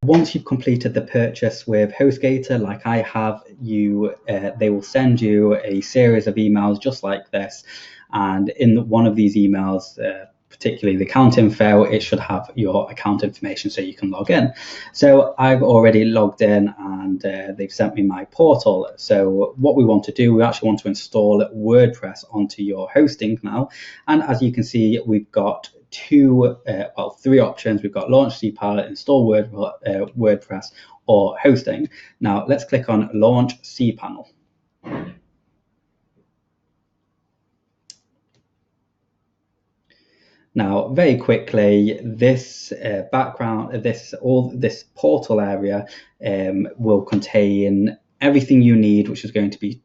once you've completed the purchase with HostGator, like I have, they will send you a series of emails just like this. And in one of these emails, particularly the account info, it should have your account information so you can log in. So I've already logged in and they've sent me my portal. So what we want to do, we actually want to install WordPress onto your hosting now. And as you can see, we've got three options. We've got Launch cPanel, Install WordPress, or Hosting. Now let's click on Launch cPanel. Now, very quickly, this this portal area will contain everything you need, which is going to be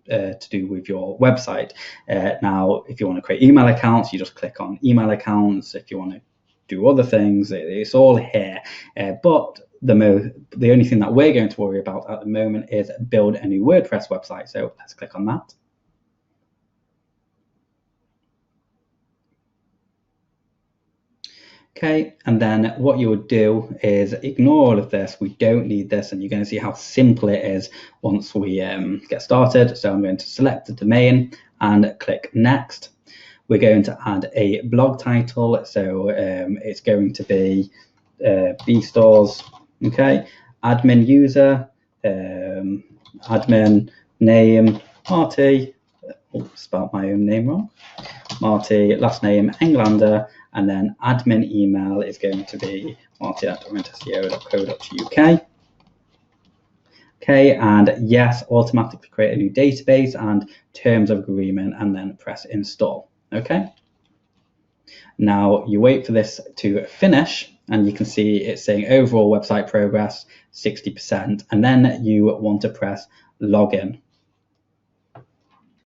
to do with your website. Now, if you want to create email accounts, you just click on email accounts. If you want to do other things, it's all here. But the only thing that we're going to worry about at the moment is build a new WordPress website. So let's click on that. Okay, and then what you would do is ignore all of this. We don't need this, and you're going to see how simple it is once we get started. So I'm going to select the domain and click Next. We're going to add a blog title, so it's going to be bstores. Okay, admin user, admin name Marty. Oh, spelled my own name wrong. Marty, last name Englander. And then admin email is going to be marty@domain.seo.co.uk. Okay, and yes, automatically create a new database and terms of agreement, and then press install. Okay. Now you wait for this to finish, and you can see it's saying overall website progress 60%, and then you want to press login.